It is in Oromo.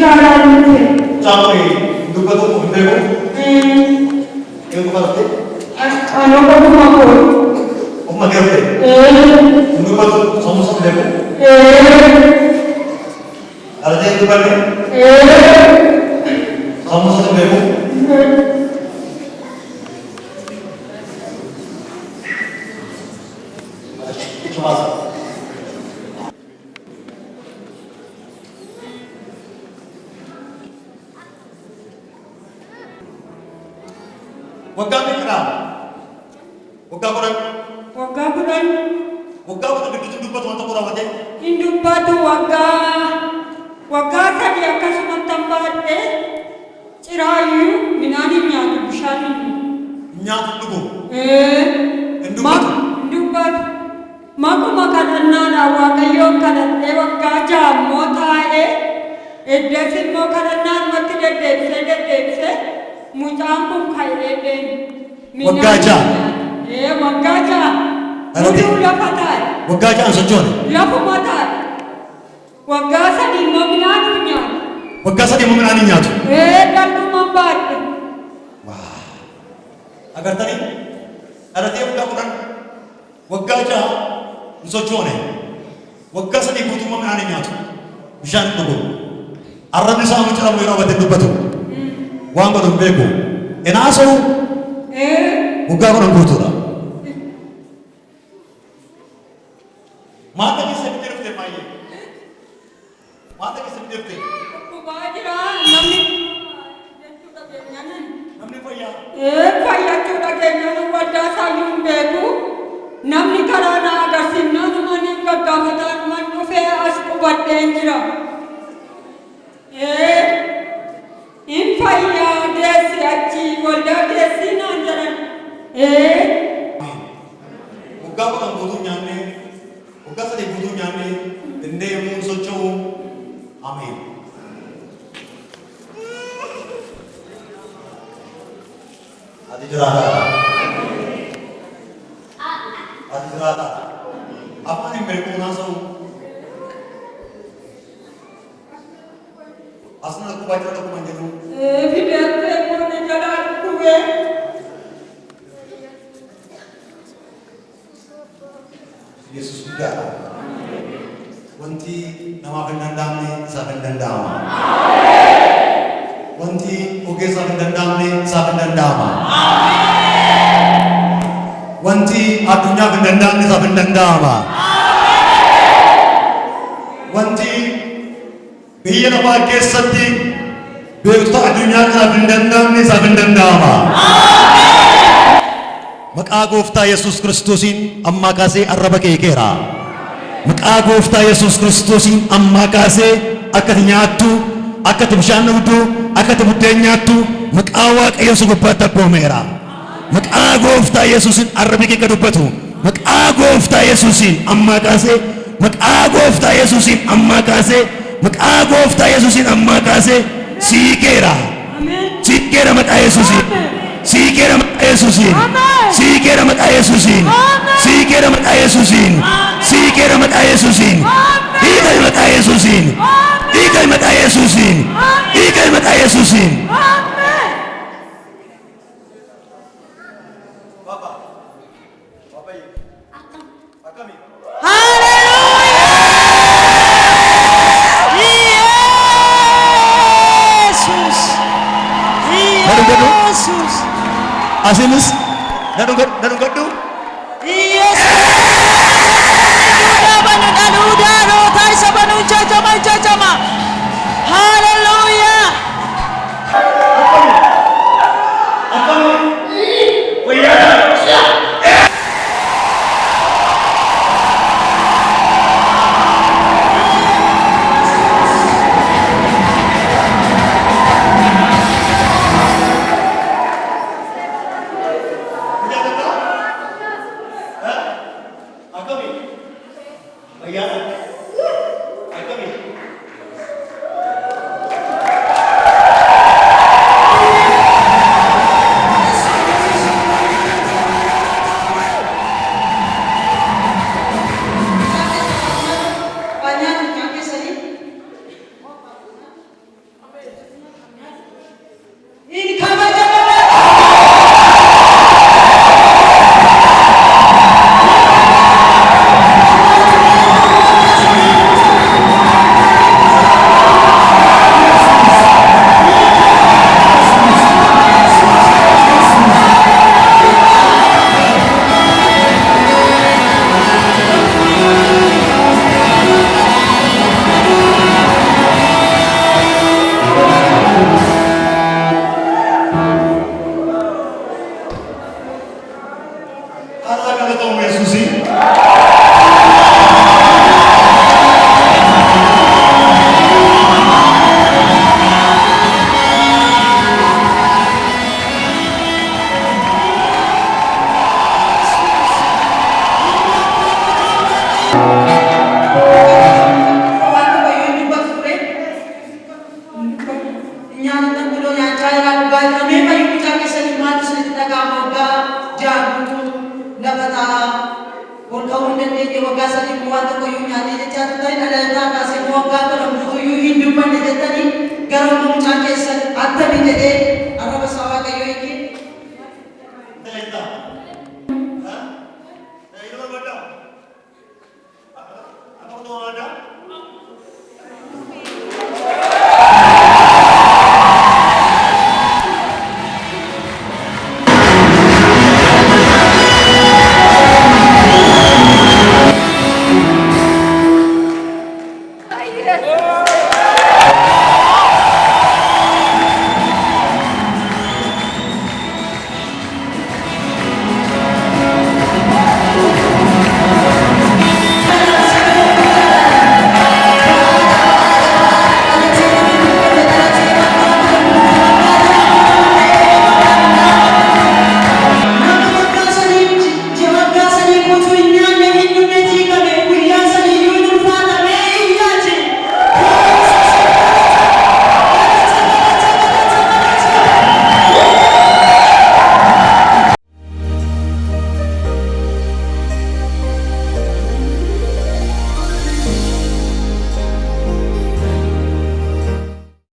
Capek, duka tuh bego. Yang kepala teh? Ano ba ako? Oma dia teh? Duka tuh sama-sama bego. Ada yang duka nih? Sama-sama bego. Cuma Wagga kena. Wagga kurang. Wagga kurang begitu dupa tuh kurang aja. Induk batu wagga tadi akan semua tambahan cirayu minani nyatu bushani. Nyatu tuh. Induk batu. Maku makanan nana wagayo kanan wagga jam mota desin mo kanan nan mati detse. Mucampung kaireden. Wagaja. Wagaja. Mudu lapatai. Wagaja ansojone. Lapu matai. Wagasa di mominani nya. Wagasa di mominani nya. Dan tu mambat. Wah. Agar tadi ada tiap kapuran wagaja ansojone. Wagasa di butuh mominani nya. Bisan tuh. Arabnya sama cara merawat itu batu. Wangga dong bego, enaso, uga orang kultura. Mata kisah bitir te mai, mata kisah bitir te. Kubajira, namni Paya. Paya cuda kenyan wajah saling bego, namni karana ada sinna namani kagamadan manufe asku batenjira. Infaya desi aci golda desi nanjaran. Uga orang butuh nyane, uga sedih butuh nyane, dende mun socho, amin. Adi jerata. Adi jerata. Apa nih mereka nasau? Asal aku baca aku manjadu. Evidente pun jalan kue. Yesus juga. Wanti nama pendandang ni sa pendandang. Wanti oke sa pendandang ni sa pendandang. Wanti adunya pendandang ni sa pendandang. Wanti biar apa kesati berusaha adunya sa pendandang ni sa pendandang. Maqaa gooftaa Yesuus Kiristoosiin ammaa kaasee arraba kee keera. Maqaa gooftaa Yesuus Kiristoosiin ammaa kaasee akka ati nyaattu, akka ati bishaan dhugdu, akka ati buddeen nyaattu maqaa Waaqayyoo si gubbaatti abboomeera. Maqaa gooftaa Yesuusiin arrabi kee ka dubbatu. Maqaa gooftaa Yesuusiin ammaa kaasee, maqaa gooftaa Yesuusiin ammaa kaasee, maqaa gooftaa Yesuusiin ammaa kaasee sii keera. Sii keera maqaa Yesuusiin. Sii keera maqaa Yesuusiin. Sii keera maqaa Yesuusiin. Sii keera maqaa Yesuusiin. Sii keera maqaa Yesuusiin. Hiikai maqaa Yesuusiin. Hiikai maqaa Yesuusiin. Hiikai maqaa Yesuusiin. Asilis, dadung gadu. Yes. Udah, tai sabanu jajama. Haleluya. Yes.